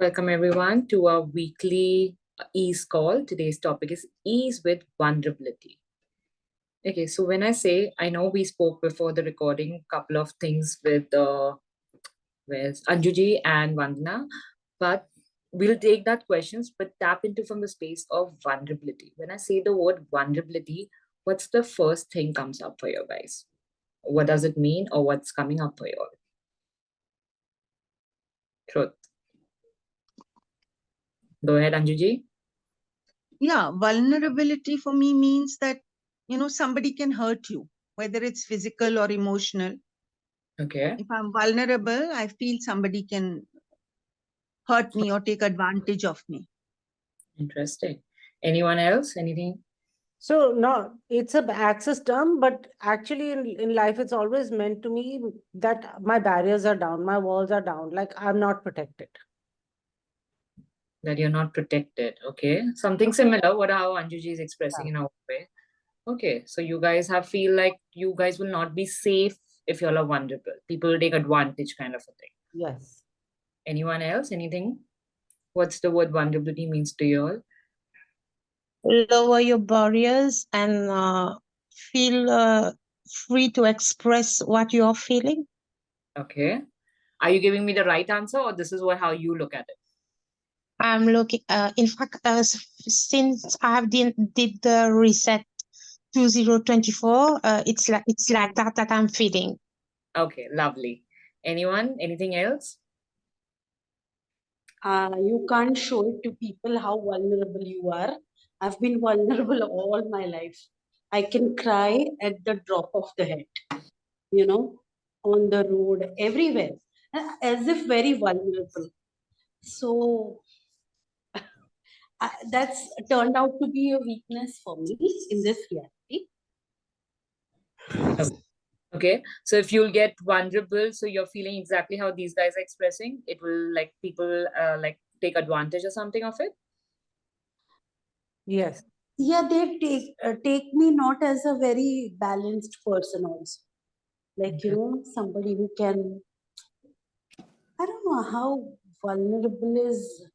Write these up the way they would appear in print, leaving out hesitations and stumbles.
Welcome everyone to our weekly ease call. Today's topic is ease with vulnerability. Okay, so when I say, I know we spoke before the recording a couple of things with Anjuji and Vandana, but we'll take that questions, but tap into from the space of vulnerability. When I say the word vulnerability, what's the first thing comes up for you guys? What does it mean, or what's coming up for you all? Truth. Go ahead, Anjuji. Yeah, vulnerability for me means that, somebody can hurt you, whether it's physical or emotional. Okay. If I'm vulnerable, I feel somebody can hurt me or take advantage of me. Interesting. Anyone else? Anything? So no, it's a access term, but actually in life, it's always meant to me that my barriers are down, my walls are down, like I'm not protected. That you're not protected. Okay. Something similar, how Anjuji is expressing in our way. Okay. So you guys feel like you guys will not be safe if you're vulnerable. People will take advantage kind of a thing. Yes. Anyone else? Anything? What's the word vulnerability means to you all? Lower your barriers and feel free to express what you're feeling. Okay. Are you giving me the right answer, or this is how you look at it? I'm looking, in fact, since I have did the reset 2024, it's like that I'm feeling. Okay, lovely. Anyone? Anything else? You can't show it to people how vulnerable you are. I've been vulnerable all my life. I can cry at the drop of the hat, on the road, everywhere, as if very vulnerable. So that's turned out to be a weakness for me in this reality. Okay, so if you'll get vulnerable, so you're feeling exactly how these guys are expressing, it will people take advantage or something of it. Yes. Yeah, they take me not as a very balanced person also. Like, somebody who can, I don't know how vulnerable is.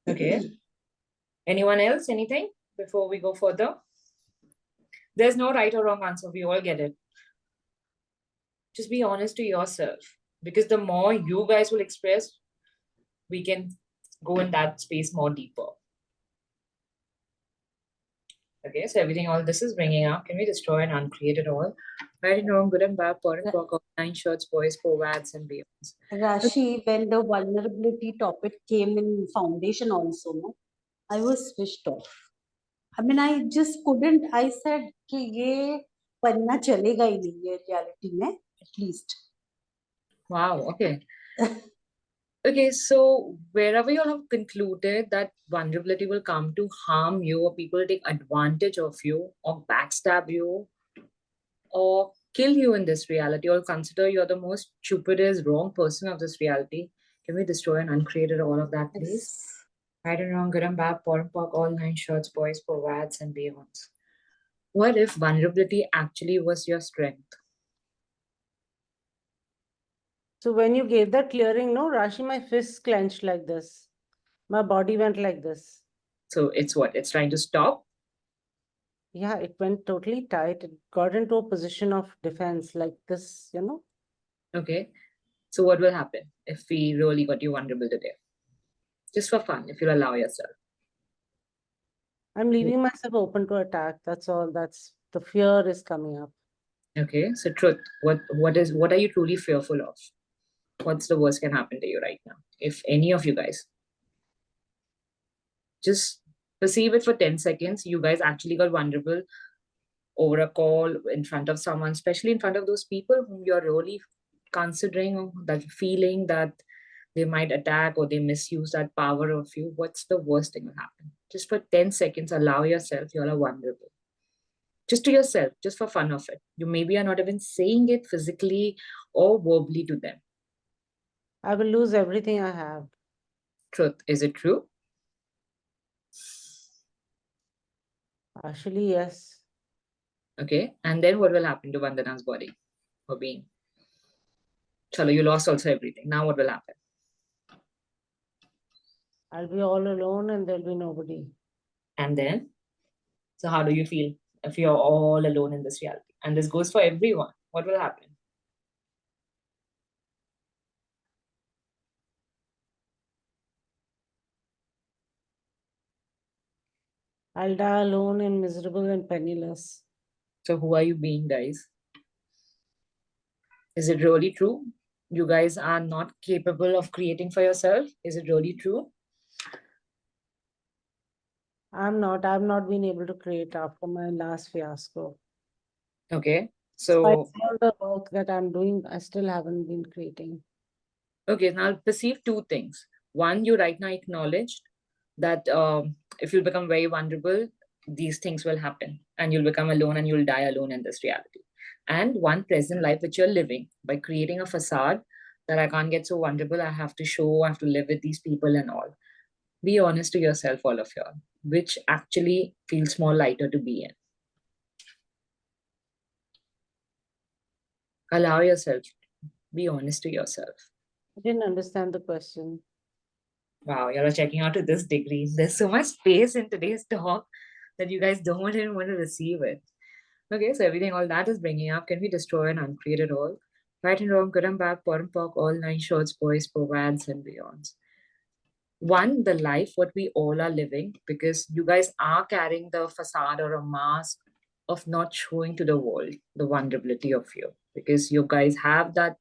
Okay. Anyone else? Anything before we go further? There's no right or wrong answer. We all get it. Just be honest to yourself, because the more you guys will express, we can go in that space more deeper. Okay, so everything, all this is bringing up. Can we destroy and uncreate it all? Right and wrong, good and bad, poor and poor, 9 shirts, boys, ads and beyonds. Rashi, when the vulnerability topic came in foundation also, no, I was switched off. I mean, I just couldn't. I said कि ये पन्ना चलेगा ही नहीं ये reality में, at least. Wow, okay. Okay, so wherever you have concluded that vulnerability will come to harm you, or people take advantage of you, or backstab you, or kill you in this reality, or consider you're the most stupidest, wrong person of this reality, can we destroy and uncreate all of that, please? Right and wrong, good and bad, poor and poor, all 9 shorts, boys, ads and beyonds. What if vulnerability actually was your strength? So when you gave that clearing, no, Rashi, my fists clenched like this. My body went like this. So it's what? It's trying to stop? Yeah, it went totally tight. It got into a position of defense like this, Okay. So what will happen if we really got you vulnerable today? Just for fun, if you'll allow yourself. I'm leaving myself open to attack. That's all. That's the fear is coming up. Okay. So truth, what are you truly fearful of? What's the worst can happen to you right now? If any of you guys, just perceive it for 10 seconds. You guys actually got vulnerable over a call, in front of someone, especially in front of those people whom you're really considering, that feeling that they might attack or they misuse that power of you. What's the worst thing will happen? Just for 10 seconds, allow yourself, you're vulnerable. Just to yourself, just for fun of it. You maybe are not even saying it physically or verbally to them. I will lose everything I have. Truth, is it true? Actually, yes. Okay, and then what will happen to Vandana's body or being? Chalo, you lost also everything. Now what will happen? I'll be all alone and there'll be nobody. And then, so how do you feel if you're all alone in this reality? And this goes for everyone. What will happen? I'll die alone and miserable and penniless. So who are you being, guys? Is it really true? You guys are not capable of creating for yourself? Is it really true? I've not been able to create after my last fiasco. Okay. Despite So, all the work that I'm doing, I still haven't been creating. okay, now perceive two things. One, you right now acknowledged that if you become very vulnerable, these things will happen and you'll become alone and you'll die alone in this reality. And one present life which you're living by creating a facade that I can't get so vulnerable, I have to show, I have to live with these people and all. Be honest to yourself, all of y'all, which actually feels more lighter to be in. Allow yourself, be honest to yourself. I didn't understand the question. Wow, you're checking out to this degree. There's so much space in today's talk that you guys don't even want to receive it. Okay, so everything, all that is bringing up. Can we destroy and uncreate it all? Right and wrong, good and bad, poor and pork, all nine shorts, boys, provads, and beyonds. One, the life what we all are living, because you guys are carrying the facade or a mask of not showing to the world the vulnerability of you, because you guys have that,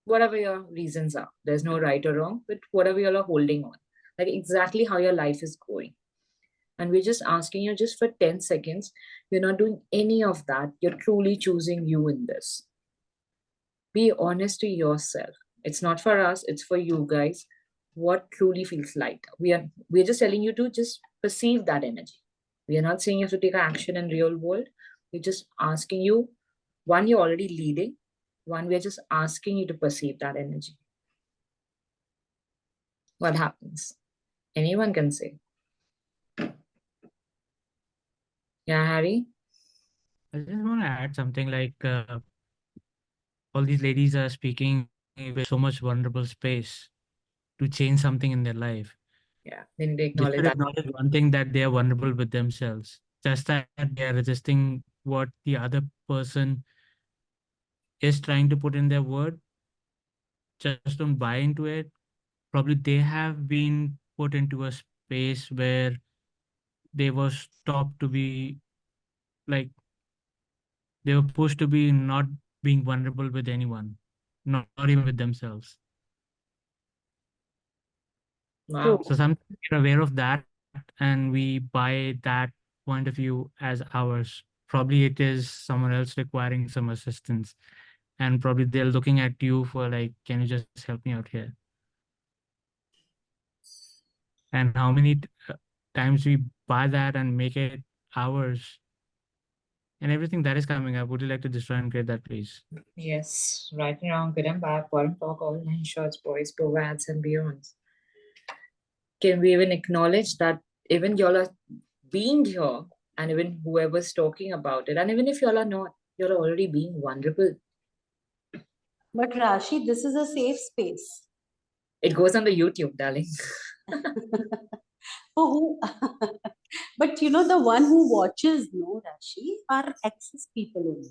whatever your reasons are. There's no right or wrong, but whatever you're holding on, like exactly how your life is going. And we're just asking you just for 10 seconds. You're not doing any of that. You're truly choosing you in this. Be honest to yourself. It's not for us, it's for you guys. What truly feels light? We're just telling you to just perceive that energy. We are not saying you have to take action in real world. We're just asking you, one, you're already leading. One, we're just asking you to perceive that energy. What happens? Anyone can say. Yeah, Harry? I just want to add something like all these ladies are speaking with so much vulnerable space to change something in their life. Yeah, they need to They acknowledge should that. acknowledge one thing, that they are vulnerable with themselves. Just that they are resisting what the other person is trying to put in their word. Just don't buy into it. Probably they have been put into a space where they were stopped to be like, they were pushed to be not being vulnerable with anyone, not even with themselves. Wow. So sometimes we're aware of that and we buy that point of view as ours. Probably it is someone else requiring some assistance, and probably they're looking at you for like, can you just help me out here? And how many times we buy that and make it ours, and everything that is coming up. Would you like to destroy and create that, please? Yes, right and wrong, good and bad, poor and pork, all nine shorts, boys, provads, and beyonds. Can we even acknowledge that even y'all are being here, and even whoever's talking about it, and even if y'all are not, you're already being vulnerable. But Rashi, this is a safe space. It goes on the YouTube, darling. Oh, who? But you know, the one who watches, no, Rashi, are access people only.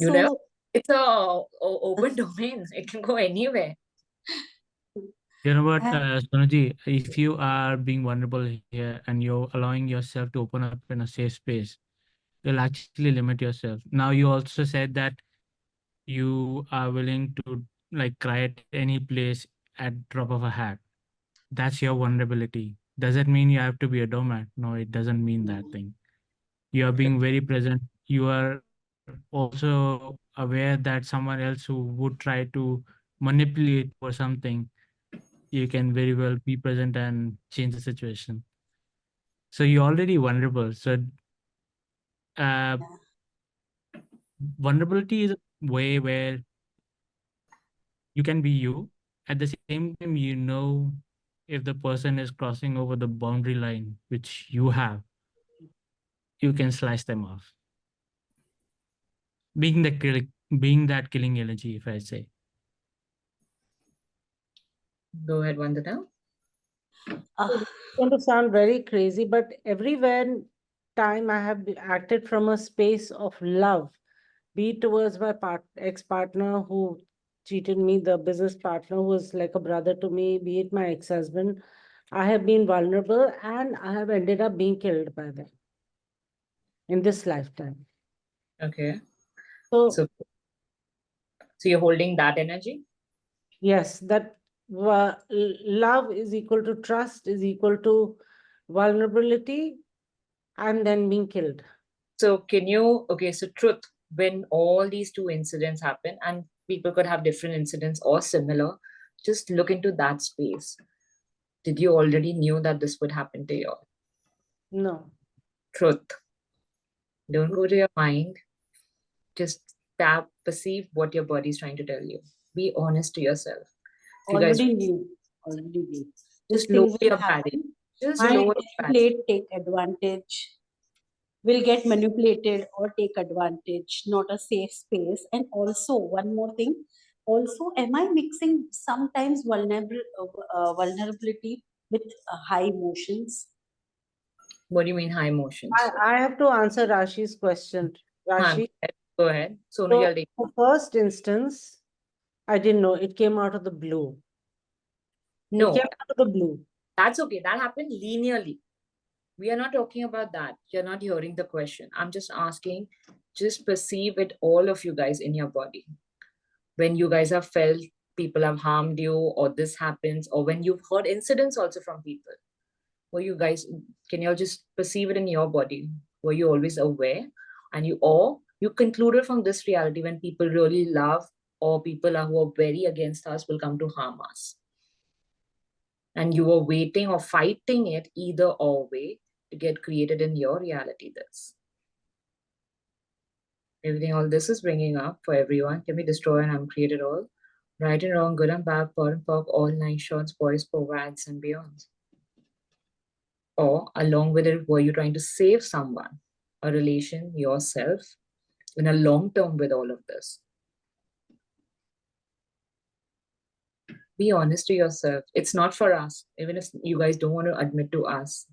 You know, So, it's a open domain. It can go anywhere. You know what, uh, Sonuji, if you are being vulnerable here and you're allowing yourself to open up in a safe space, you'll actually limit yourself. Now, you also said that you are willing to like cry at any place at drop of a hat. That's your vulnerability. Does it mean you have to be a doormat? No, it doesn't mean that thing. You are being very present. You are also aware that someone else who would try to manipulate for something, you can very well be present and change the situation. So you're already vulnerable. So uh, vulnerability is a way where you can be you. At the same time, you know if the person is crossing over the boundary line which you have, you can slice them off. Being that killing energy, if I say. Go ahead, Vandana. Ah, Going to sound very crazy, but everywhere time I have acted from a space of love, be it towards my ex-partner who cheated me, the business partner who was like a brother to me, be it my ex-husband. I have been vulnerable and I have ended up being killed by them in this lifetime. Okay. So So you're holding that energy? yes, that love is equal to trust, is equal to vulnerability, and then being killed. So can you, okay, so truth, when all these two incidents happen and people could have different incidents or similar, just look into that space. Did you already knew that this would happen to you? No. Truth. Don't go to your mind. Just perceive what your body is trying to tell you. Be honest to yourself. If you guys already knew. Already knew. This just lower thing will your happen. barrier. Just And lower your barrier. manipulate, take advantage. Will get manipulated or take advantage, not a safe space. And also, one more thing. Also, am I mixing sometimes vulnerability with high emotions? What do you mean high emotions? I have to answer Rashi's question. Rashi, Go ahead. Sonu, so you'll take. the first instance, I didn't know. It came out of the blue. It No, came out of the blue. that's okay. That happened linearly. We are not talking about that. You're not hearing the question. I'm just asking, just perceive it, all of you guys in your body. When you guys have felt people have harmed you, or this happens, or when you've heard incidents also from people. Were you guys, can you all just perceive it in your body? Were you always aware? And you concluded from this reality when people really love or people who are very against us will come to harm us. And you were waiting or fighting it either or way to get created in your reality this. Everything all this is bringing up for everyone. Can we destroy and uncreate it all? Right and wrong, good and bad, poor and pork, all 9 shots, boys, perverts, and beyond. Or along with it, were you trying to save someone, a relation, yourself, in a long term with all of this? Be honest to yourself. It's not for us, even if you guys don't want to admit to us.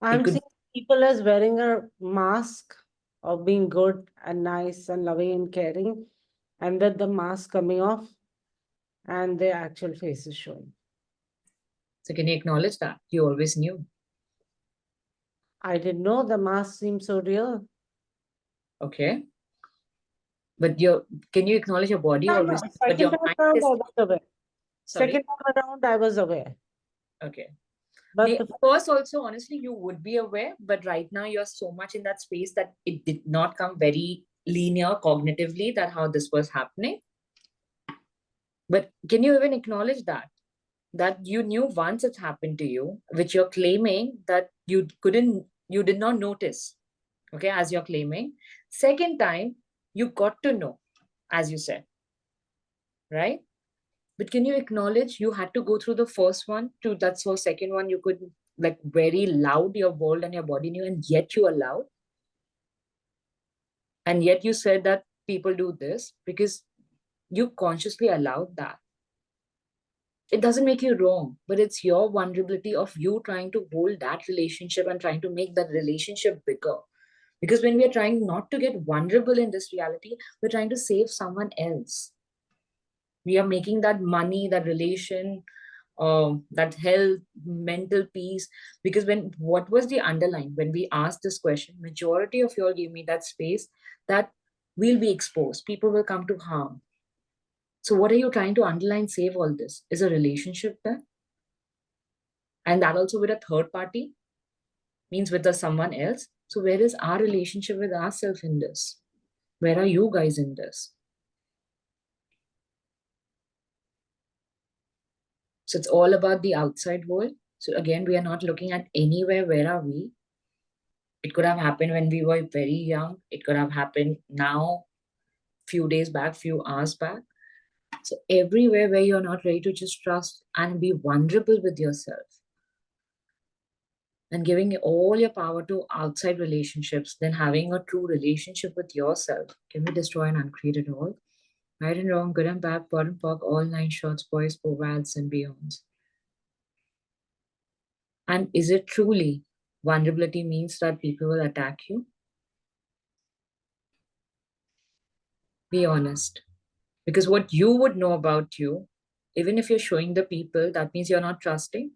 I'm could- seeing people as wearing a mask of being good and nice and loving and caring, and then the mask coming off and their actual face is showing. So can you acknowledge that? You always knew. I didn't know the mask seemed so real. Okay. But can you acknowledge your body No, always? no, But second your time mind around, is I was aware. sorry. Second time around, I was aware. Okay. But the First, also, honestly, you would be aware, but right now you're so much in that space that it did not come very linear cognitively that how this was happening. But can you even acknowledge that? That you knew once it's happened to you, which you're claiming that you did not notice, okay, as you're claiming. Second time, you got to know, as you said, right? But can you acknowledge you had to go through the first one to that so second one you could like very loud your world and your body knew and yet you allowed? And yet you said that people do this because you consciously allowed that. It doesn't make you wrong, but it's your vulnerability of you trying to hold that relationship and trying to make that relationship bigger. Because when we are trying not to get vulnerable in this reality, we're trying to save someone else. We are making that money, that relation, that health, mental peace. Because what was the underlying when we asked this question? Majority of you all gave me that space that we'll be exposed. People will come to harm. So what are you trying to underline, save all this? Is a relationship there? And that also with a third party, means with someone else. So where is our relationship with ourselves in this? Where are you guys in this? So it's all about the outside world. So again, we are not looking at anywhere. Where are we? It could have happened when we were very young. It could have happened now, few days back, few hours back. So everywhere where you're not ready to just trust and be vulnerable with yourself and giving all your power to outside relationships, then having a true relationship with yourself. Can we destroy and uncreate it all? Right and wrong, good and bad, pot and pork, all 9 shots, boys, perverts, and beyonds. And is it truly vulnerability means that people will attack you? Be honest. Because what you would know about you, even if you're showing the people, that means you're not trusting.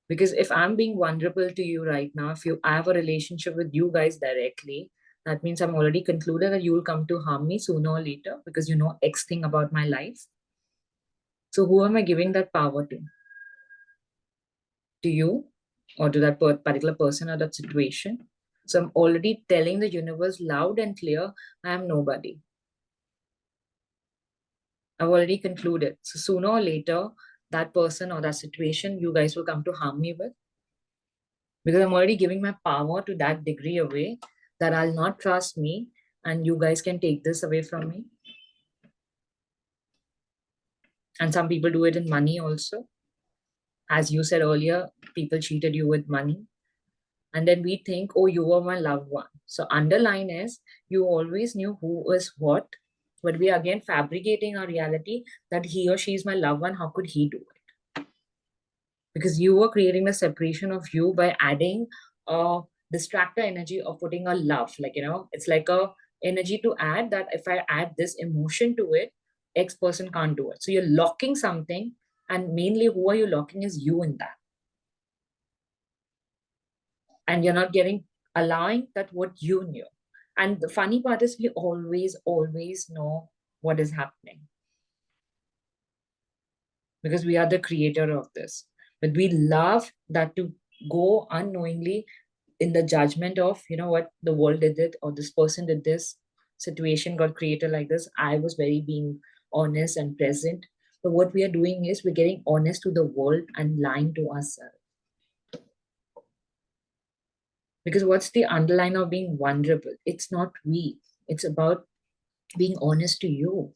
Because if I'm being vulnerable to you right now, if I have a relationship with you guys directly, that means I'm already concluded that you will come to harm me sooner or later because you know X thing about my life. So who am I giving that power to? To you or to that particular person or that situation? So I'm already telling the universe loud and clear, I am nobody. I've already concluded. So sooner or later, that person or that situation, you guys will come to harm me with. Because I'm already giving my power to that degree away that I'll not trust me and you guys can take this away from me. And some people do it in money also. As you said earlier, people cheated you with money. And then we think, oh, you were my loved one. So underline is, you always knew who is what, but we are again fabricating our reality that he or she is my loved one. How could he do it? Because you were creating a separation of you by adding a distractor energy of putting a love. Like, you know, it's like a energy to add that if I add this emotion to it, X person can't do it. So you're locking something, and mainly who are you locking is you in that. And you're not allowing that what you knew. And the funny part is we always know what is happening. Because we are the creator of this. But we love that to go unknowingly in the judgment of, you know what, the world did it, or this person did this, situation got created like this. I was very being honest and present. But what we are doing is we're getting honest to the world and lying to ourselves. Because what's the underline of being vulnerable? It's not weak. It's about being honest to you.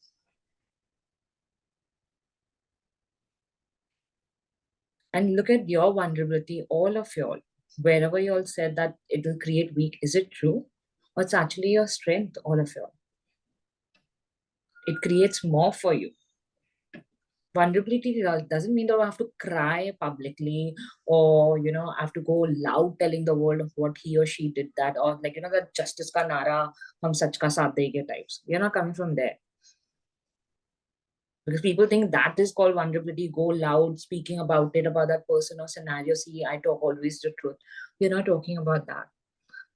And look at your vulnerability, all of y'all. Wherever you all said that it will create weak, is it true? Or it's actually your strength, all of y'all? It creates more for you. Vulnerability doesn't mean that I have to cry publicly or, you know, I have to go loud telling the world of what he or she did that, or like, you know, that justice ka nara, hum sach ka saath denge types. You're not coming from there. Because people think that is called vulnerability, go loud, speaking about it, about that person or scenario. See, I talk always the truth. We're not talking about that.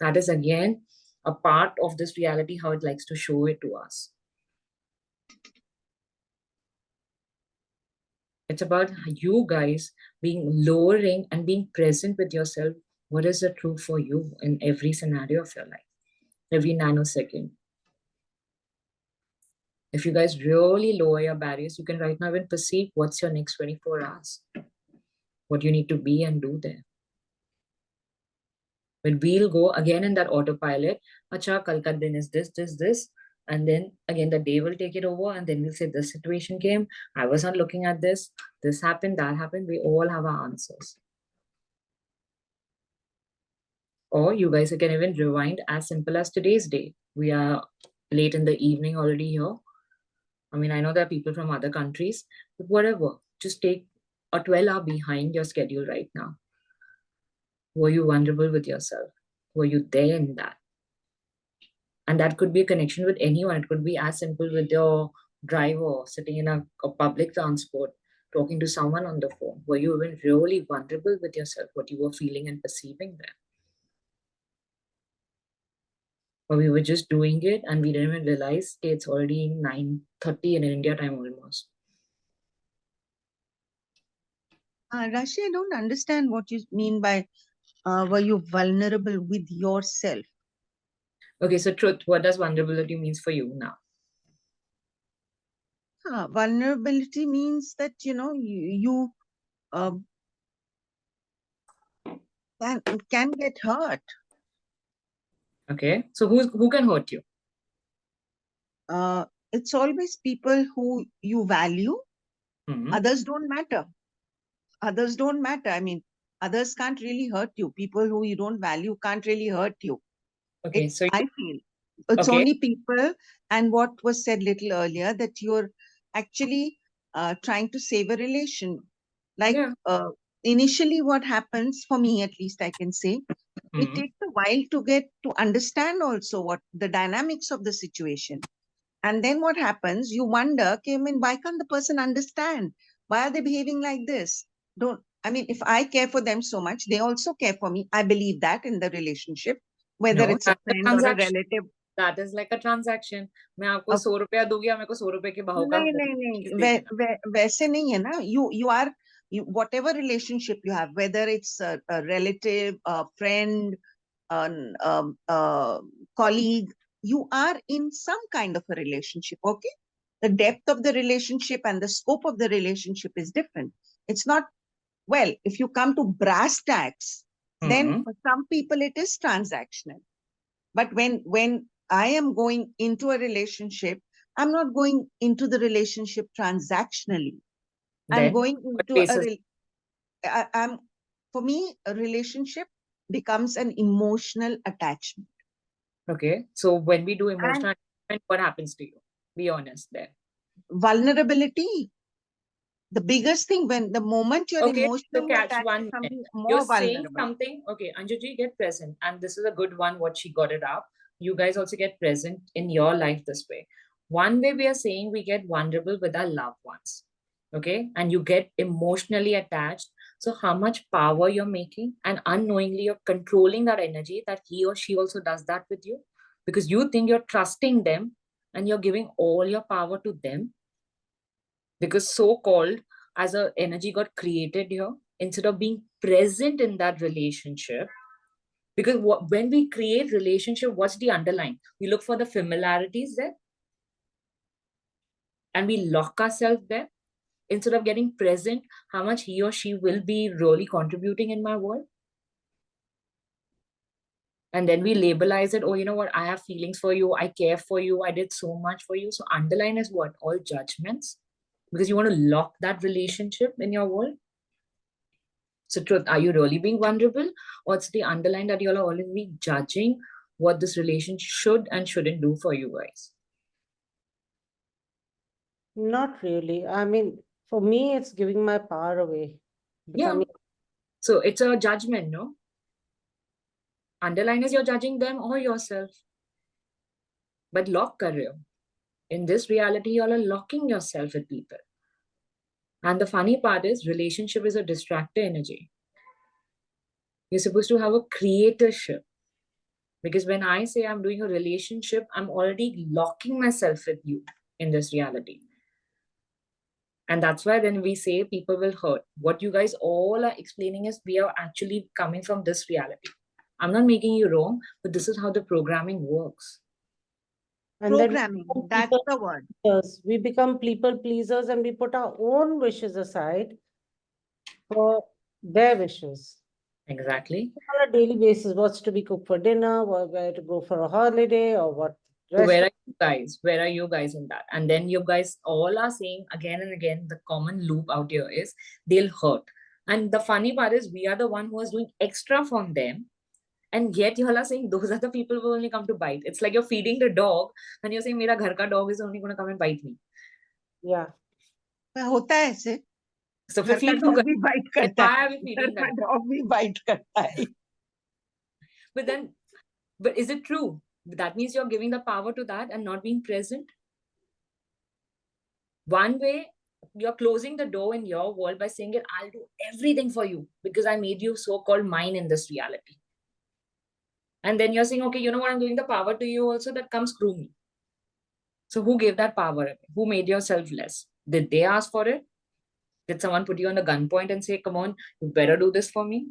That is again a part of this reality, how it likes to show it to us. It's about you guys being lowering and being present with yourself. What is the truth for you in every scenario of your life, every nanosecond? If you guys really lower your barriers, you can right now even perceive what's your next 24 hours, what you need to be and do there. But we'll go again in that autopilot. Acha, kal ka din is this. And then again, the day will take it over. And then we'll say, this situation came. I was not looking at this. This happened, that happened. We all have our answers. Or you guys can even rewind as simple as today's day. We are late in the evening already here. I mean, I know there are people from other countries, but whatever. Just take a 12-hour behind your schedule right now. Were you vulnerable with yourself? Were you there in that? And that could be a connection with anyone. It could be as simple with your driver sitting in a public transport, talking to someone on the phone. Were you even really vulnerable with yourself, what you were feeling and perceiving there? Or we were just doing it and we didn't even realize it's already 9:30 in India time almost. Rashi, I don't understand what you mean by were you vulnerable with yourself? Okay, so truth, what does vulnerability means for you now? Vulnerability means that, you know, you can get hurt. Okay, so who can hurt you? It's always people who you value. Mhm. Others don't matter. Others don't matter. I mean, others can't really hurt you. People who you don't value can't really hurt you. Okay, so I feel it's okay. only people, and what was said little earlier, that you're actually trying to save a relation. Like Yeah. initially what happens, for me at least I can say, it Mhm. takes a while to get to understand also what the dynamics of the situation. And then what happens, you wonder, okay, I mean, why can't the person understand? Why are they behaving like this? If I care for them so much, they also care for me. I believe that in the relationship, whether No, it's a that's a friend or a transaction. relative. That is like a transaction. मैं आपको Of 100 रुपया दूंगी, आप मेरे को 100 रुपए के भाव का नहीं, चीज दे देना. वैसे नहीं है ना. You are, whatever relationship you have, whether it's a relative, a friend, an colleague, you are in some kind of a relationship. Okay, the depth of the relationship and the scope of the relationship is different. It's not, well, if you come to brass tacks, then Mhm. for some people it is transactional. But when I am going into a relationship, I'm not going into the relationship transactionally. I'm Then going what into basis? I'm, for me, a relationship becomes an emotional attachment. Okay, so when we do And emotional attachment, what happens to you? Be honest there. vulnerability, the biggest thing, when the moment you're Okay, so emotionally catch attached to 1 minute. something, You're more saying vulnerable. something. Okay, Anjuji, get present. And this is a good one, what she got it up. You guys also get present in your life this way. One way we are saying we get vulnerable with our loved ones. Okay, and you get emotionally attached. So how much power you're making, and unknowingly you're controlling that energy that he or she also does that with you, because you think you're trusting them and you're giving all your power to them, because so-called as a energy got created here, instead of being present in that relationship. Because when we create relationship, what's the underlying? We look for the familiarities there, and we lock ourselves there instead of getting present how much he or she will be really contributing in my world. And then we labelize it, oh, you know what, I have feelings for you, I care for you, I did so much for you. So underline is what? All judgments, because you want to lock that relationship in your world. So truth, are you really being vulnerable, or it's the underline that you're already judging what this relationship should and shouldn't do for you guys? Not really. I mean, for me, it's giving my power away. Yeah. Becoming So it's a judgment, no? Underline is you're judging them or yourself. But lock kar rahe ho. In this reality, you all are locking yourself with people. And the funny part is, relationship is a distractor energy. You're supposed to have a creatorship. Because when I say I'm doing a relationship, I'm already locking myself with you in this reality. And that's why then we say people will hurt. What you guys all are explaining is we are actually coming from this reality. I'm not making you wrong, but this is how the programming works. and then Programming, we become that's people the word. pleasers. We become people pleasers and we put our own wishes aside for their wishes. Exactly. On a daily basis, what's to be cooked for dinner, where to go for a holiday, or what So where are restaurant. you guys? Where are you guys in that? And then you guys all are saying again and again, the common loop out here is they'll hurt. And the funny part is we are the one who is doing extra from them. And yet you all are saying those are the people who only come to bite. It's like you're feeding the dog and you're saying, Mera ghar ka dog is only going to come and bite me. Yeah. होता है ऐसे. So घर का feed dog to भी bite and करता why है. are we घर feeding का that? dog भी bite करता है. But is it true? That means you're giving the power to that and not being present. One way, you're closing the door in your world by saying it, I'll do everything for you because I made you so-called mine in this reality. And then you're saying, okay, you know what, I'm giving the power to you also, that comes screw me. So who gave that power away? Who made yourself less? Did they ask for it? Did someone put you on the gunpoint and say, come on, you better do this for me?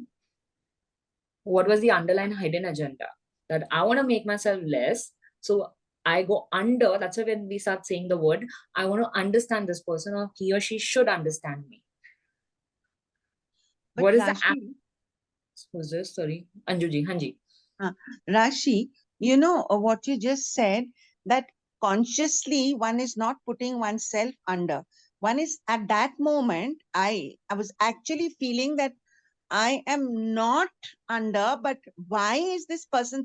What was the underlying hidden agenda? That I want to make myself less, so I go under. That's why when we start saying the word, I want to understand this person, or he or she should understand me. But What is the Rashi, who's this? Sorry, Anjuji, Hanji. Rashi, you know what you just said, that consciously one is not putting oneself under. One is at that moment, I was actually feeling that I am not under, but why is this person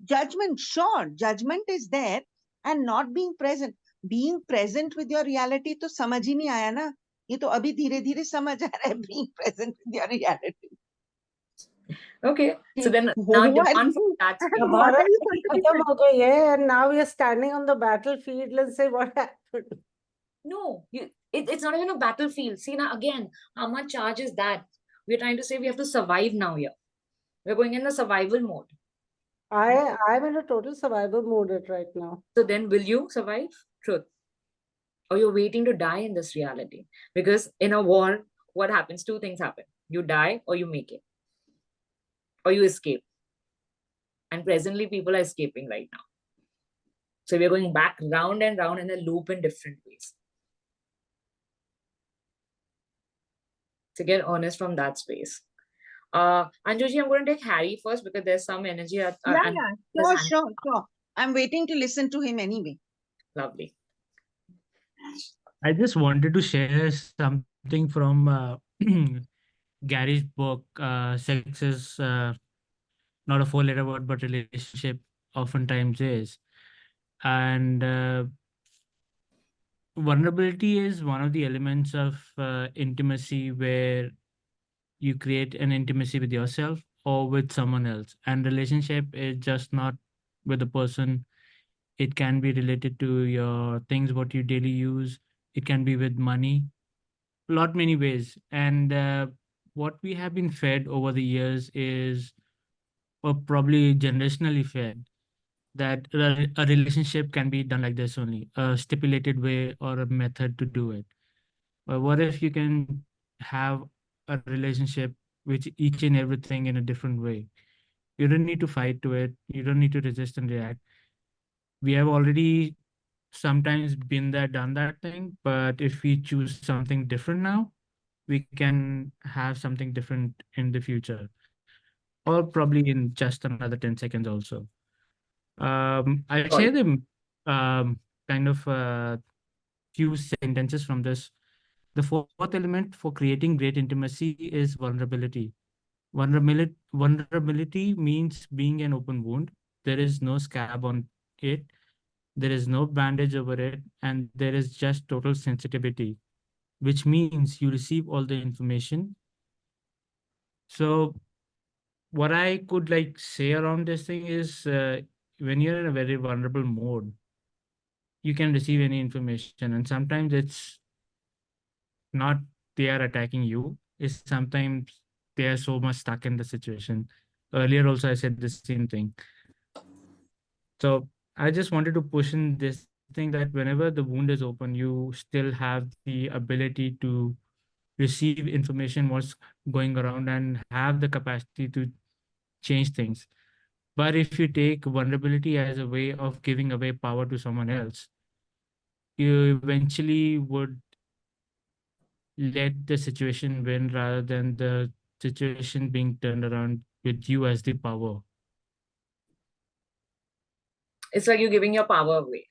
judgment? Sure, judgment is there and not being present. being present with your reality तो समझ ही नहीं आया ना. ये तो अभी धीरे धीरे समझ आ रहा है being present with your reality. Okay, so then Who now are demand from you? that What space. are you going to be खत्म हो गई है, and now we are standing on the battlefield. Let's say what happened. No, it's not even a battlefield. See now again, how much charge is that? We're trying to say we have to survive now here. We're going in the survival mode. I'm in a total survival mode right now. So then will you survive? Truth. Or you're waiting to die in this reality? Because in a war, what happens? Two things happen. You die or you make it. Or you escape. And presently people are escaping right now. So we're going back round and round in a loop in different ways. To get honest from that space. Anjuji, I'm going to take Harry first because there's some energy. Yeah, and yeah, his sure, hand- sure. I'm waiting to listen to him anyway. Lovely. I just wanted to share something from Gary's book, Sex is not a four-letter word, but relationship oftentimes is. And vulnerability is one of the elements of intimacy where you create an intimacy with yourself or with someone else. And relationship is just not with the person. It can be related to your things, what you daily use. It can be with money, many ways. And what we have been fed over the years is, or probably generationally fed, that a relationship can be done like this only, a stipulated way or a method to do it. But what if you can have a relationship with each and everything in a different way? You don't need to fight to it. You don't need to resist and react. We have already sometimes been there, done that thing. But if we choose something different now, we can have something different in the future, or probably in just another 10 seconds also. I'll share the kind of few sentences from this. The fourth element for creating great intimacy is vulnerability. Vulnerability means being an open wound. There is no scab on it. There is no bandage over it, and there is just total sensitivity, which means you receive all the information. So what I could like say around this thing is when you're in a very vulnerable mode, you can receive any information, and sometimes it's not they are attacking you, it's sometimes they are so much stuck in the situation. Earlier also I said the same thing. So I just wanted to push in this thing that whenever the wound is open, you still have the ability to receive information what's going around and have the capacity to change things. But if you take vulnerability as a way of giving away power to someone else, you eventually would let the situation win rather than the situation being turned around with you as the power. It's like you're giving your power away.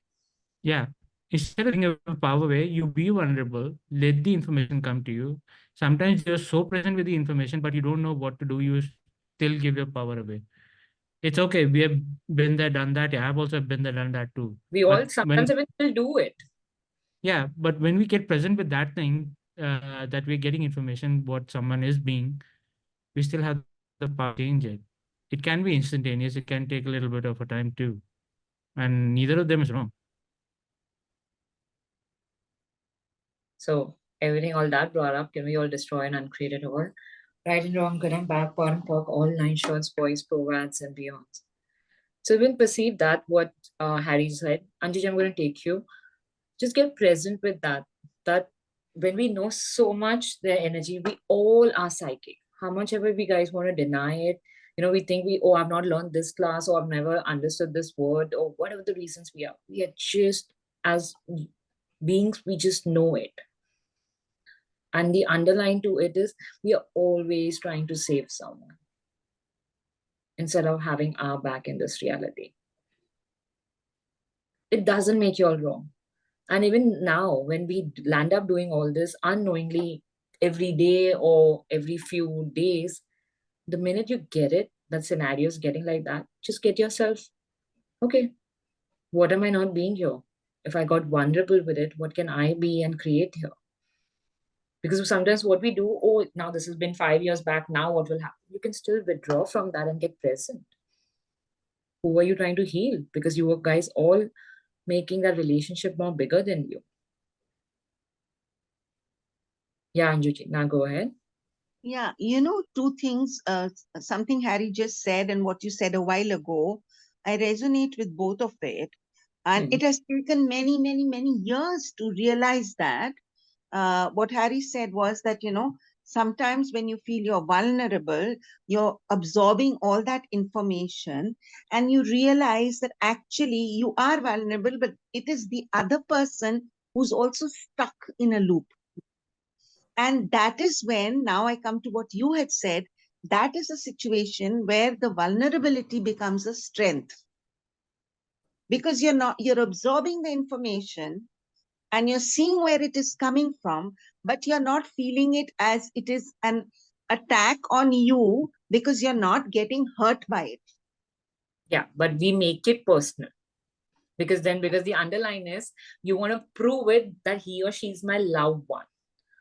Yeah. Instead of giving your power away, you be vulnerable, let the information come to you. Sometimes you're so present with the information, but you don't know what to do. You still give your power away. It's okay. We have been there, done that. Yeah, I've also been there, done that too. We But all when- sometimes even still do it. Yeah, but when we get present with that thing, that we're getting information what someone is being, we still have the power to change it. It can be instantaneous. It can take a little bit of a time too, and neither of them is wrong. So everything, all that brought up, can we all destroy and uncreate it all? Right and wrong, good and bad, POD and POC, all 9 shorts, boys, provads, and beyonds. So we'll perceive that what Harry said. Anjuj, I'm going to take you. Just get present with that. That when we know so much their energy, we all are psychic. How much ever we guys want to deny it, we think I've not learned this class, or I've never understood this word, or whatever the reasons we are just as beings, we just know it. And the underline to it is we are always trying to save someone instead of having our back in this reality. It doesn't make you all wrong. And even now, when we land up doing all this unknowingly every day or every few days, the minute you get it, that scenario is getting like that, just get yourself, okay, what am I not being here? if I got vulnerable with it, what can I be and create here? Because sometimes what we do, oh, now this has been 5 years back, now what will happen? You can still withdraw from that and get present. Who are you trying to heal? Because you were guys all making that relationship more bigger than you. Yeah, Anjuji, now go ahead. Yeah, two things, something Harry just said and what you said a while ago, I resonate with both of it. And it has taken many, many, many years to realize that. What Harry said was that, sometimes when you feel you're vulnerable, you're absorbing all that information and you realize that actually you are vulnerable, but it is the other person who's also stuck in a loop. And that is when, now I come to what you had said, that is a situation where the vulnerability becomes a strength. Because you're absorbing the information and you're seeing where it is coming from, but you're not feeling it as it is an attack on you because you're not getting hurt by it. Yeah, but we make it personal. Because the underline is, you want to prove it that he or she is my loved one.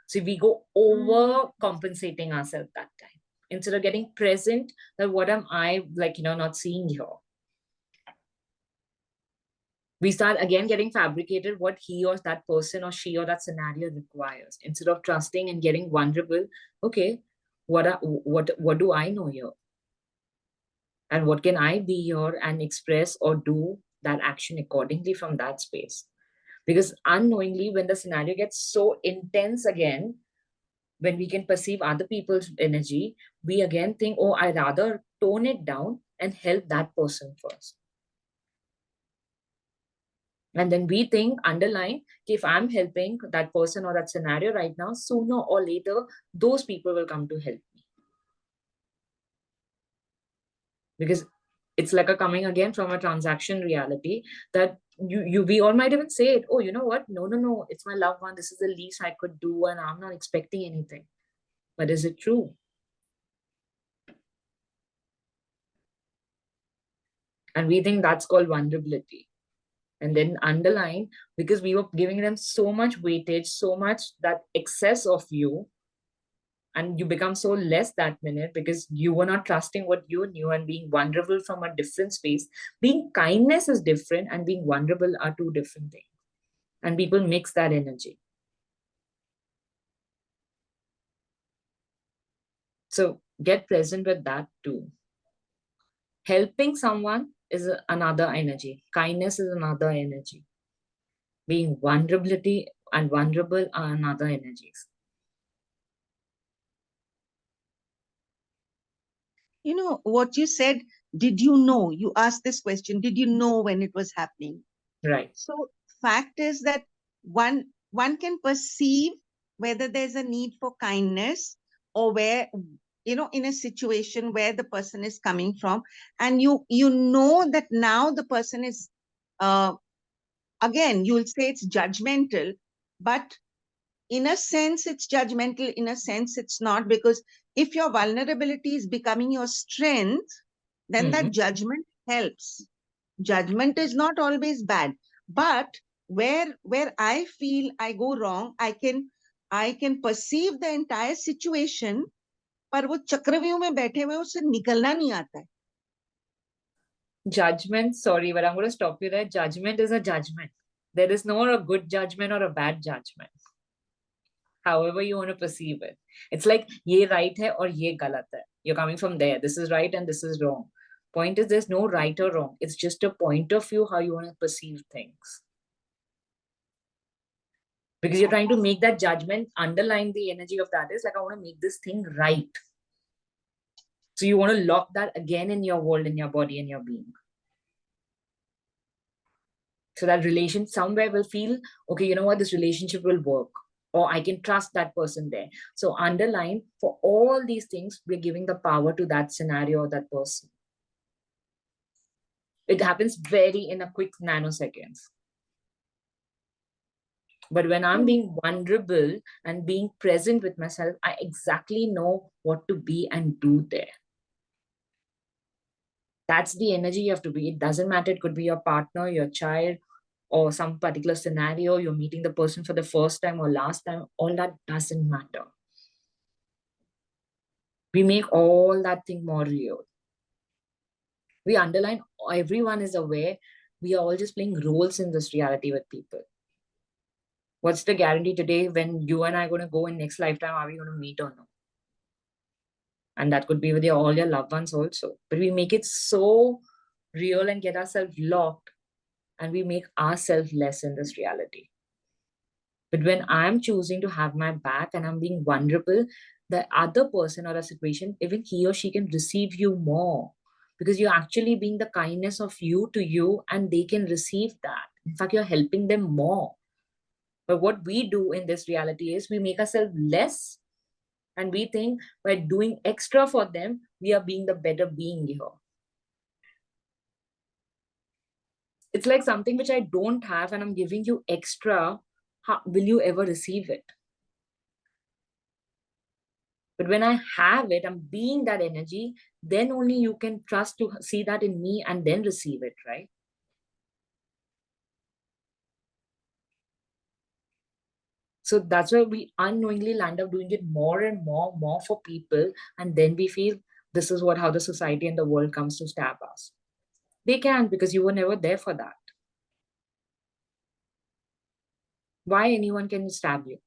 So we go over compensating ourselves that time. Instead of getting present, that what am I, not seeing here? We start again getting fabricated what he or that person or she or that scenario requires. Instead of trusting and getting vulnerable, okay, what do I know here? And what can I be here and express or do that action accordingly from that space? Because unknowingly, when the scenario gets so intense again, when we can perceive other people's energy, we again think, oh, I'd rather tone it down and help that person first. And then we think, underline, if I'm helping that person or that scenario right now, sooner or later, those people will come to help me. Because it's like a coming again from a transaction reality that we all might even say it, oh, you know what? No, it's my loved one. This is the least I could do and I'm not expecting anything. But is it true? And we think that's called vulnerability. And then underline, because we were giving them so much weightage, so much that excess of you, and you become so less that minute because you were not trusting what you knew and being vulnerable from a different space. Being kindness is different and being vulnerable are two different things. And people mix that energy. So get present with that too. Helping someone is another energy. Kindness is another energy. Being vulnerability and vulnerable are another energies. What you said, did you know? You asked this question, did you know when it was happening? Right. So fact is that one can perceive whether there's a need for kindness or where, in a situation where the person is coming from, and you know that now the person is, again, you'll say it's judgmental, but in a sense it's judgmental, in a sense it's not, because if your vulnerability is becoming your strength, then that judgment helps. Judgment is not always bad, but where I feel I go wrong, I can perceive the entire situation, पर वो चक्रव्यूह में बैठे हुए उससे निकलना नहीं आता है. Judgment, sorry, but I'm going to stop you there. Judgment is a judgment. There is no a good judgment or a bad judgment. However you want to perceive it. It's like, ye right hai or ye galat hai. You're coming from there. This is right and this is wrong. Point is, there's no right or wrong. It's just a point of view, how you want to perceive things. Because you're trying to make that judgment, underline the energy of that is like, I want to make this thing right. So you want to lock that again in your world, in your body, in your being. So that relation somewhere will feel, okay, you know what, this relationship will work. Or I can trust that person there. So underline, for all these things, we're giving the power to that scenario or that person. It happens very in a quick nanoseconds. But when I'm being vulnerable and being present with myself, I exactly know what to be and do there. That's the energy you have to be. It doesn't matter. It could be your partner, your child, or some particular scenario, you're meeting the person for the first time or last time, all that doesn't matter. We make all that thing more real. We underline, everyone is aware, we are all just playing roles in this reality with people. What's the guarantee today when you and I are going to go in next lifetime, are we going to meet or not? And that could be with all your loved ones also. But we make it so real and get ourselves locked, and we make ourselves less in this reality. But when I'm choosing to have my back and I'm being vulnerable, the other person or a situation, even he or she can receive you more, because you're actually being the kindness of you to you, and they can receive that. In fact, you're helping them more. But what we do in this reality is we make ourselves less, and we think by doing extra for them, we are being the better being here. It's like something which I don't have and I'm giving you extra. How will you ever receive it? But when I have it, I'm being that energy, then only you can trust to see that in me and then receive it, right? So that's why we unknowingly land up doing it more and more for people. And then we feel this is how the society and the world comes to stab us. They can, because you were never there for that. Why anyone can stab you?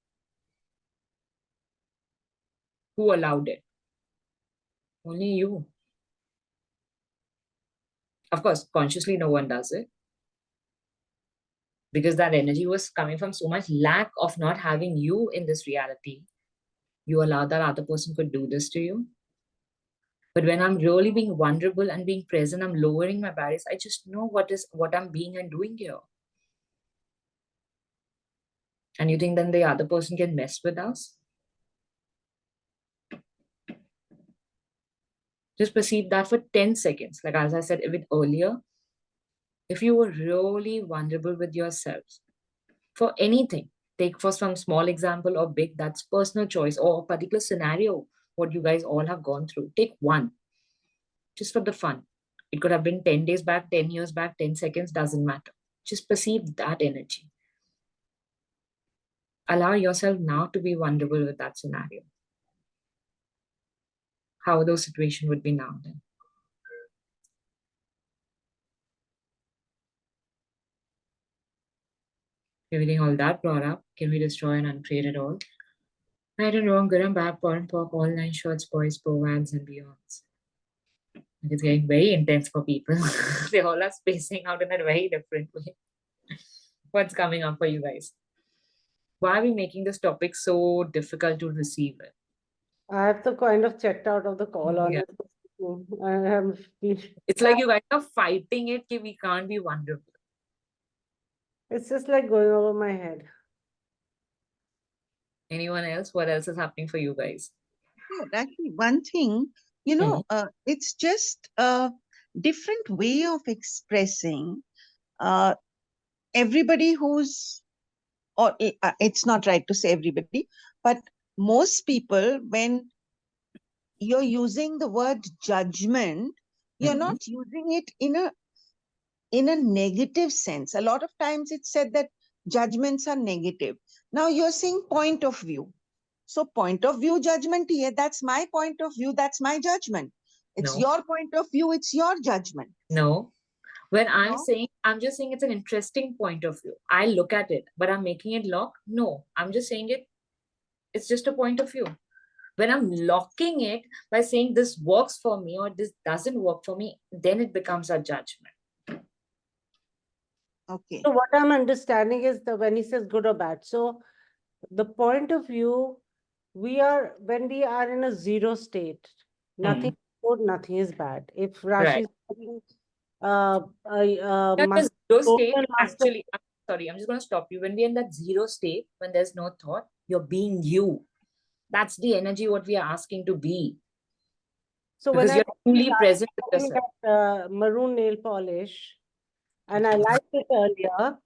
Who allowed it? Only you. Of course, consciously no one does it, because that energy was coming from so much lack of not having you in this reality. You allow that other person could do this to you. But when I'm really being vulnerable and being present, I'm lowering my barriers. I just know what I'm being and doing here. And you think then the other person can mess with us? Just perceive that for 10 seconds. Like as I said a bit earlier, if you were really vulnerable with yourself for anything, take for some small example or big, that's personal choice, or a particular scenario, what you guys all have gone through. Take one, just for the fun. It could have been 10 days back, 10 years back, 10 seconds, doesn't matter. Just perceive that energy. Allow yourself now to be vulnerable with that scenario. How those situation would be now then. Everything all that brought up, can we destroy and uncreate it all? Right and wrong, good and bad, poor and pork, all 9 shorts, boys, bovans, and beyonds. It's getting very intense for people. They all are spacing out in a very different way. What's coming up for you guys? Why are we making this topic so difficult to receive it? I have to kind of checked out of the call on Yeah. it. I have It's like you guys are fighting it, that we can't be vulnerable. it's just like going over my head. Anyone else? What else is happening for you guys? Yeah, actually, one thing, you know, it's just a different way of expressing. Everybody who's, or it's not right to say everybody, but most people, when you're using the word judgment, you're Mhm. not using it in a negative sense. A lot of times it's said that judgments are negative. Now you're saying point of view. So point of view judgment, yeah, that's my point of view, that's my judgment. It's No. your point of view, it's your judgment. No. When I'm No? saying, I'm just saying it's an interesting point of view. I look at it, but I'm making it lock. No, I'm just saying it's just a point of view. When I'm locking it by saying this works for me or this doesn't work for me, then it becomes a judgment. Okay. So what I'm understanding is when he says good or bad. So the point of view, when we are in a zero state, nothing is good, nothing is bad. If Rashi is having Yeah, the master zero state, master, actually, I'm sorry, I'm just going to stop you. When we're in that zero state, when there's no thought, you're being you. That's the energy what we are asking to be. so Because when you're truly present with having yourself. that maroon nail polish, and I liked it earlier,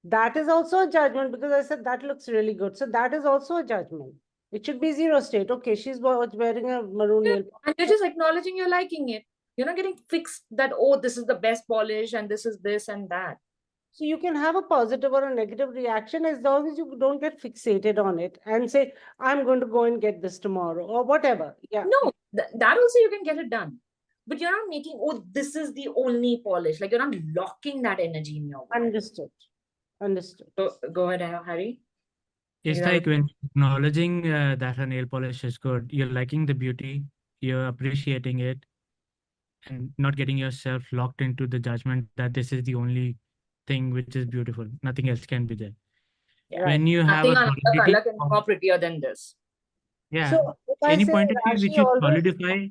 that is also a judgment because I said that looks really good. So that is also a judgment. It should be zero state. Okay, she's wearing a maroon nail polish. And you're just acknowledging you're liking it. You're not getting fixed that, oh, this is the best polish and this is this and that. So you can have a positive or a negative reaction as long as you don't get fixated on it and say, I'm going to go and get this tomorrow or whatever. Yeah. No, that also you can get it done. But you're not making, oh, this is the only polish. Like you're not locking that energy in your mind. Understood. Understood. So go ahead, Harry. It's You have like when acknowledging that a nail polish is good, you're liking the beauty, you're appreciating it, and not getting yourself locked into the judgment that this is the only thing which is beautiful. Nothing else can be there. Yeah. When you have nothing a another solidity color can be of- more prettier than this. yeah, So if I any say point of view which Rashi you always, solidify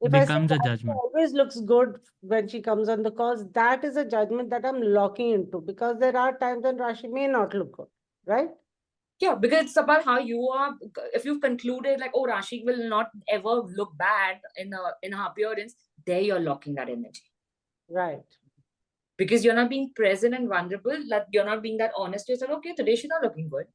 if I say becomes a Rashi judgment. always looks good when she comes on the calls, that is a judgment that I'm locking into because there are times when Rashi may not look good, right? Yeah, because it's about how you are. If you've concluded like, oh, Rashi will not ever look bad in her appearance, there you're locking that energy. Right. Because you're not being present and vulnerable, that you're not being that honest to yourself. Okay, today she's not looking good.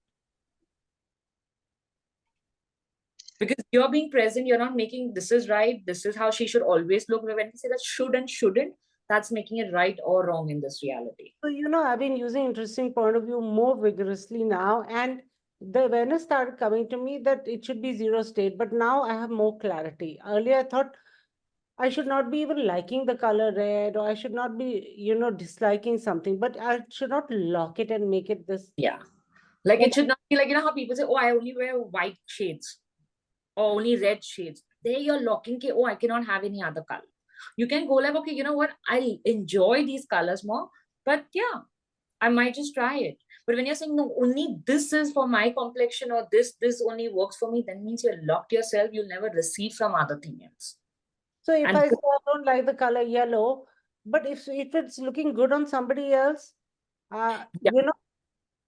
Because you're being present, you're not making this is right, this is how she should always look. When we say that should and shouldn't, that's making it right or wrong in this reality. So, I've been using interesting point of view more vigorously now. And the awareness started coming to me that it should be zero state. But now I have more clarity. Earlier, I thought I should not be even liking the color red, or I should not be, disliking something, but I should not lock it and make it this. Yeah. Like it should not be like, how people say, oh, I only wear white shades or only red shades. There you're locking, oh, I cannot have any other color. You can go like, okay, you know what? I enjoy these colors more, but yeah, I might just try it. But when you're saying, no, only this is for my complexion or this only works for me, that means you're locked yourself. You'll never receive from other thing else. So if And I say I don't like the color yellow, but if it's looking good on somebody else, Yeah.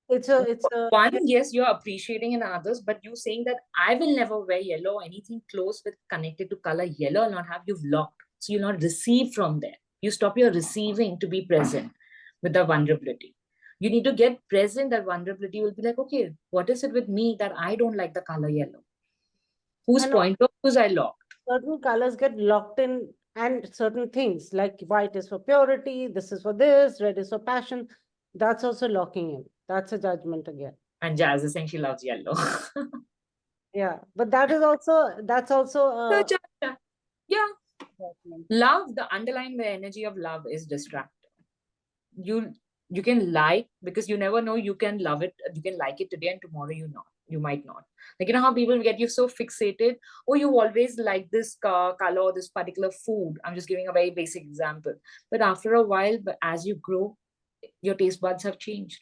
it's a one, yes, you're appreciating in others, but you saying that I will never wear yellow or anything close with connected to color yellow will not have, you've locked. So you'll not receive from there. You stop your receiving to be present with the vulnerability. You need to get present. That vulnerability will be like, okay, what is it with me that I don't like the color yellow? Whose point of view is I locked? Certain colors get locked in, and certain things like white is for purity, this is for this, red is for passion. That's also locking in. That's a judgment again. And Jazz is saying she loves yellow. Yeah, but that's also yeah. Love, the underlying the energy of love is distracting. You can like, because you never know, you can love it, you can like it today and tomorrow you might not. Like, how people get you so fixated, oh, you always like this color or this particular food. I'm just giving a very basic example. But after a while, but as you grow, your taste buds have changed.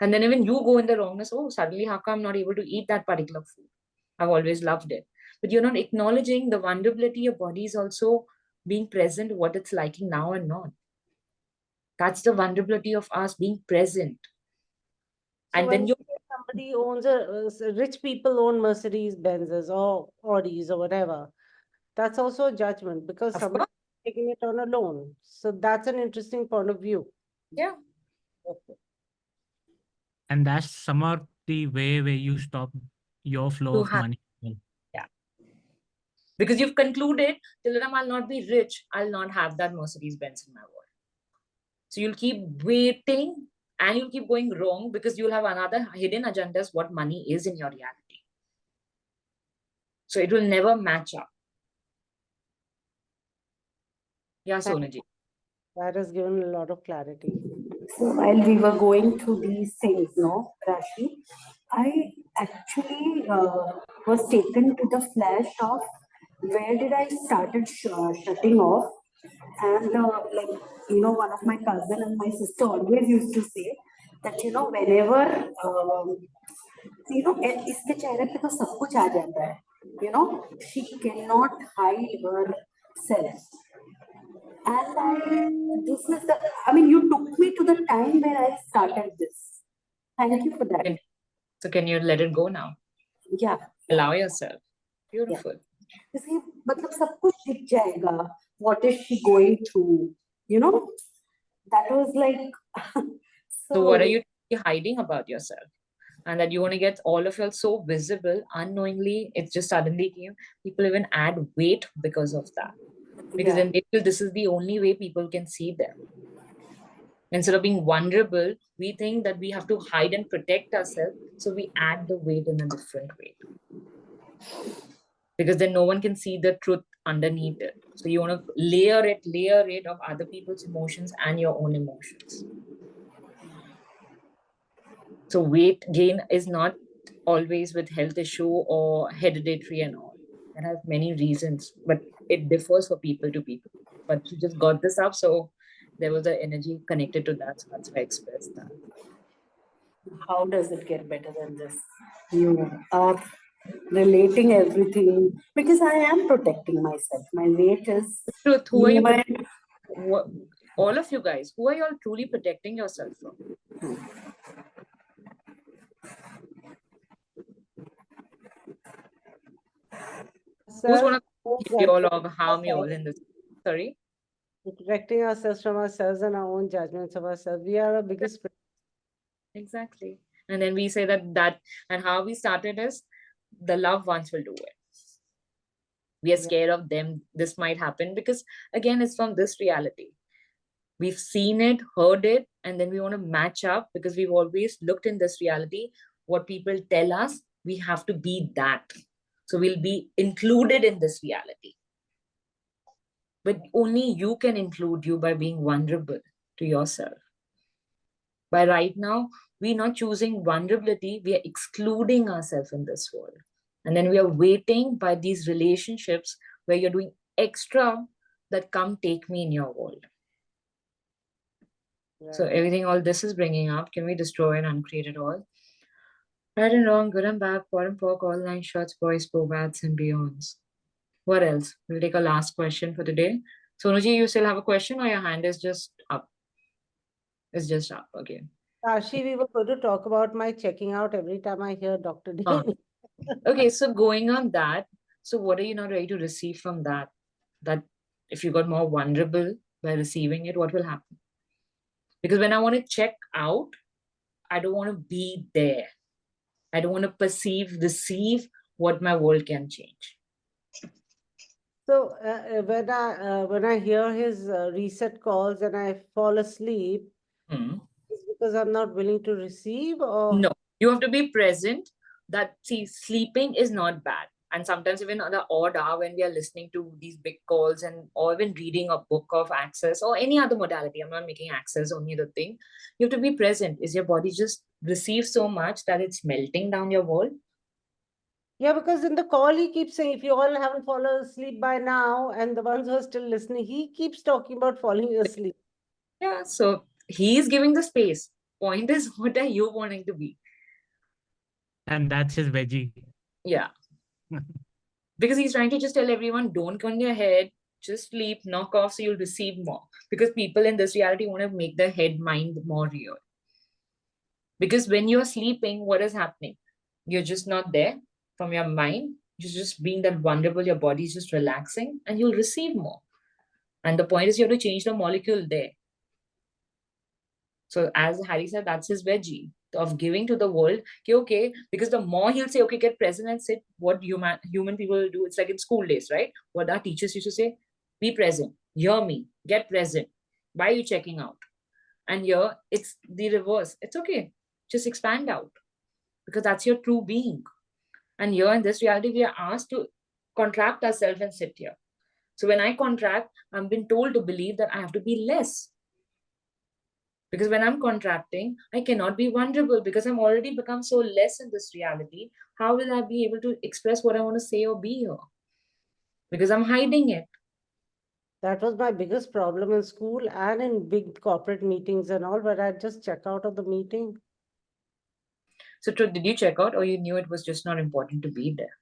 And then even you go in the wrongness, oh, suddenly how come I'm not able to eat that particular food? I've always loved it. But you're not acknowledging the vulnerability. Your body is also being present, what it's liking now and not. That's the vulnerability of us being present. So and when then you somebody owns rich people own Mercedes Benzes or Audis or whatever, that's also a judgment because Of somebody's taking it on a loan. So that's an interesting point of view. Yeah. Okay. And that's somewhat the way where you stop your flow of money. Yeah. Because you've concluded, till the time I'll not be rich, I'll not have that Mercedes Benz in my world. So you'll keep waiting and you'll keep going wrong because you'll have another hidden agendas what money is in your reality. So it will never match up. Yeah, Sonaji. That has given a lot of clarity. So while we were going through these things, no, Rashi, I actually was taken to the flash of where did I started shutting off. And one of my cousin and my sister always used to say that, whenever, इसके चेहरे पे तो सब कुछ आ जाता है, she cannot hide herself. And you took me to the time where I started this. Thank you for that. So can you let it go now? Yeah. Allow yourself. Beautiful. You see, मतलब सब कुछ दिख जाएगा. What is she going through? That was like. So what are you hiding about yourself? And that you want to get all of it so visible, unknowingly, it just suddenly came. People even add weight because of that. Because then they feel this is the only way people can see them. Instead of being vulnerable, we think that we have to hide and protect ourselves. So we add the weight in a different way. Because then no one can see the truth underneath it. So you want to layer it of other people's emotions and your own emotions. So weight gain is not always with health issue or hereditary and all. It has many reasons, but it differs for people to people. But you just got this up, so there was an energy connected to that, so that's why I expressed that. How does it get better than this? You are relating everything because I am protecting myself. My weight is Truth, who are you? human. What, all of you guys, who are you all truly protecting yourself from? Who's gonna keep you all or harm you all in this? Sorry? Protecting ourselves from ourselves and our own judgments of ourselves. We are our biggest. Exactly. And then we say that and how we started is the loved ones will do it. We are scared of them. This might happen because again, it's from this reality. We've seen it, heard it, and then we want to match up because we've always looked in this reality. What people tell us, we have to be that. So we'll be included in this reality. But only you can include you by being vulnerable to yourself. By right now, we're not choosing vulnerability, we are excluding ourselves in this world. And then we are waiting by these relationships where you're doing extra that come take me in your world. So everything, all this is bringing up, can we destroy and uncreate it all? Right and wrong, good and bad, pot and pork, all nine shots, boys, bads and beyonds. What else? We'll take a last question for today. Sonuji, you still have a question or your hand is just up? It's just up, okay. Kashi, we were going to talk about my checking out every time I hear Dr. D. Okay, so going on that, so what are you not ready to receive from that? That if you got more vulnerable by receiving it, what will happen? Because when I want to check out, I don't want to be there. I don't want to receive what my world can change. So when I hear his reset calls and I fall asleep, it's because I'm not willing to receive, or No, you have to be present. That sleeping is not bad. And sometimes even on the odd hour when we are listening to these big calls and or even reading a book of access or any other modality, I'm not making access only the thing. You have to be present. Is your body just receive so much that it's melting down your world? Yeah, because in the call he keeps saying, if you all haven't fallen asleep by now, and the ones who are still listening, he keeps talking about falling asleep. Yeah, so he's giving the space. Point is, what are you wanting to be? And that's his veggie. Yeah. Because he's trying to just tell everyone, don't turn your head, just sleep, knock off so you'll receive more. Because people in this reality want to make the head mind more real. Because when you're sleeping, what is happening? You're just not there from your mind. You're just being that vulnerable, your body's just relaxing and you'll receive more. And the point is you have to change the molecule there. So as Harry said, that's his veggie of giving to the world. Okay, because the more he'll say, okay, get present and sit, what human people will do. It's like in school days, right? What our teachers used to say, be present, hear me, get present. Why are you checking out? And here it's the reverse. It's okay. Just expand out because that's your true being. And here in this reality, we are asked to contract ourselves and sit here. So when I contract, I'm been told to believe that I have to be less. Because when I'm contracting, I cannot be vulnerable because I'm already become so less in this reality. How will I be able to express what I want to say or be here? Because I'm hiding it. That was my biggest problem in school and in big corporate meetings and all, but I'd just check out of the meeting. So did you check out or you knew it was just not important to be there?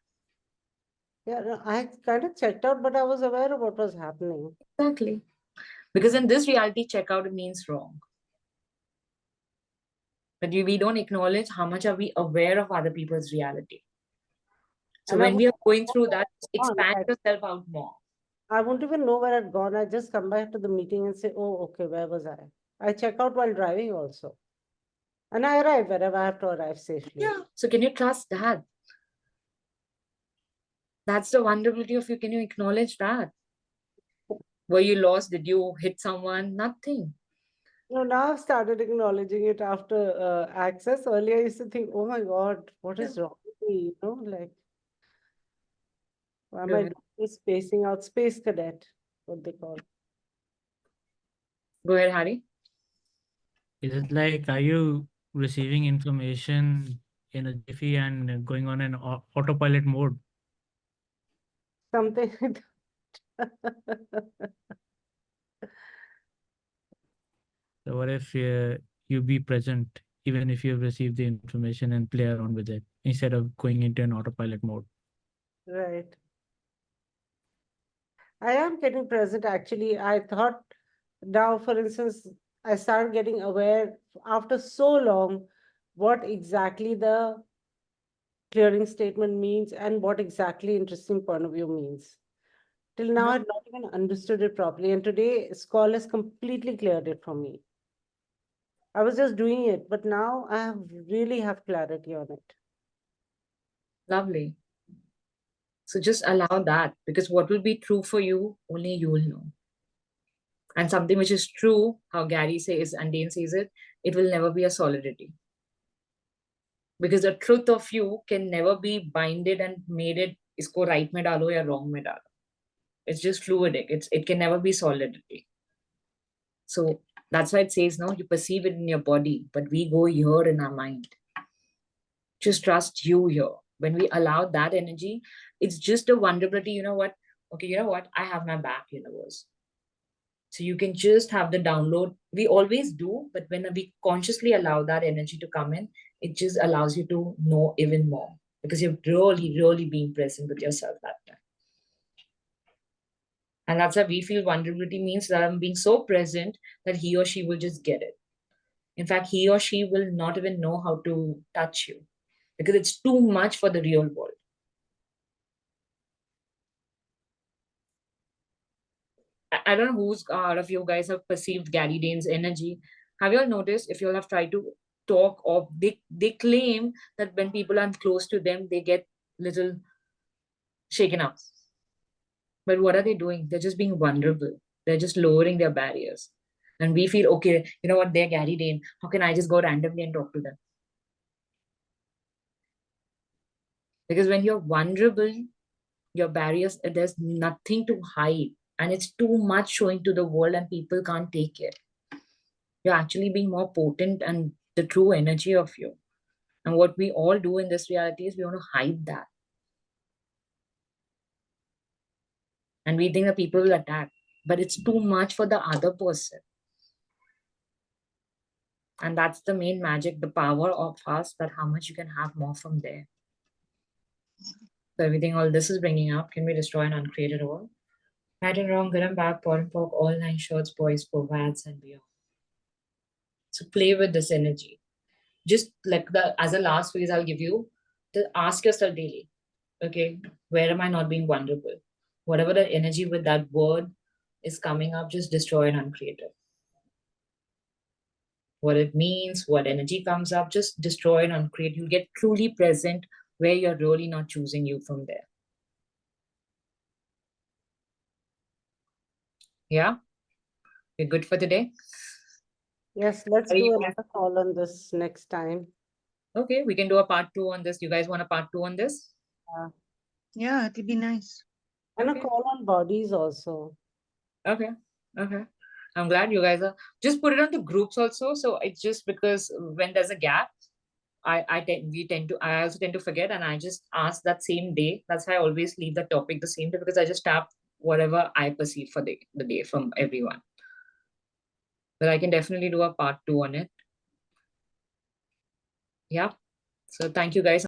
Yeah, no, I kind of checked out, but I was aware of what was happening. Exactly. Because in this reality, check out means wrong. But we don't acknowledge how much are we aware of other people's reality. So And when we are going through that, expand I yourself out more. I won't even know where I'd gone. I just come back to the meeting and say, oh, okay, where was I? I check out while driving also. And I arrive wherever I have to arrive safely. Yeah. So can you trust that? That's the vulnerability of you. Can you acknowledge that? Were you lost? Did you hit someone? Nothing. No, now I've started acknowledging it after access. Earlier, I used to think, oh my God, what is wrong with me? You know, like, why am I Good. doing this spacing out? Space cadet, what they call. Go ahead, Harry. Is it like, are you receiving information in a jiffy and going on an autopilot mode? Something like that. So what if you be present even if you've received the information and play around with it instead of going into an autopilot mode? Right. I am getting present actually. I thought now, for instance, I started getting aware after so long what exactly the clearing statement means and what exactly interesting point of view means. Till now, I had not even understood it properly. And today, Scholl has completely cleared it for me. I was just doing it, but now I have really have clarity on it. Lovely. So just allow that, because what will be true for you, only you will know. And something which is true, how Gary says and Dane says it, it will never be a solidity. Because the truth of you can never be binded and made it isko right mein dalo ya wrong mein dalo. It's just fluidic. It can never be solidity. So that's why it says, no, you perceive it in your body, but we go here in our mind. Just trust you here. When we allow that energy, it's just a vulnerability. You know what? Okay, you know what? I have my back, universe. So you can just have the download. We always do, but when we consciously allow that energy to come in, it just allows you to know even more, because you've really, really been present with yourself that time. And that's why we feel vulnerability means that I'm being so present that he or she will just get it. In fact, he or she will not even know how to touch you, because it's too much for the real world. I don't know who's out of you guys have perceived Gary Dane's energy. Have you all noticed, if you all have tried to talk, or they claim that when people are close to them, they get little shaken up. But what are they doing? They're just being vulnerable. They're just lowering their barriers. And we feel, okay, you know what, they're Gary Dane. How can I just go randomly and talk to them? Because when you're vulnerable, your barriers, there's nothing to hide. And it's too much showing to the world and people can't take it. You're actually being more potent and the true energy of you. And what we all do in this reality is we want to hide that. And we think that people will attack, but it's too much for the other person. And that's the main magic, the power of us, that how much you can have more from there. So everything all this is bringing up, can we destroy and uncreate it all? Right and wrong, good and bad, pot and pork, all 9 shorts, boys, perverts, and beyond. So play with this energy. Just like as a last phase, I'll give you to ask yourself daily, okay, where am I not being vulnerable? Whatever the energy with that word is coming up, just destroy and uncreate it. What it means, what energy comes up, just destroy and uncreate. You'll get truly present where you're really not choosing you from there. Yeah? You're good for today? Yes, let's Are do you- another call on this next time. Okay, we can do a part 2 on this. You guys want a part 2 on this? Yeah, it'll be nice. And Okay. a call on bodies also. Okay. Okay. I'm glad you guys are. Just put it on the groups also. So it's just because when there's a gap, I also tend to forget, and I just ask that same day. That's why I always leave the topic the same day, because I just tap whatever I perceive for the day from everyone. But I can definitely do a part 2 on it. Yeah. So thank you guys.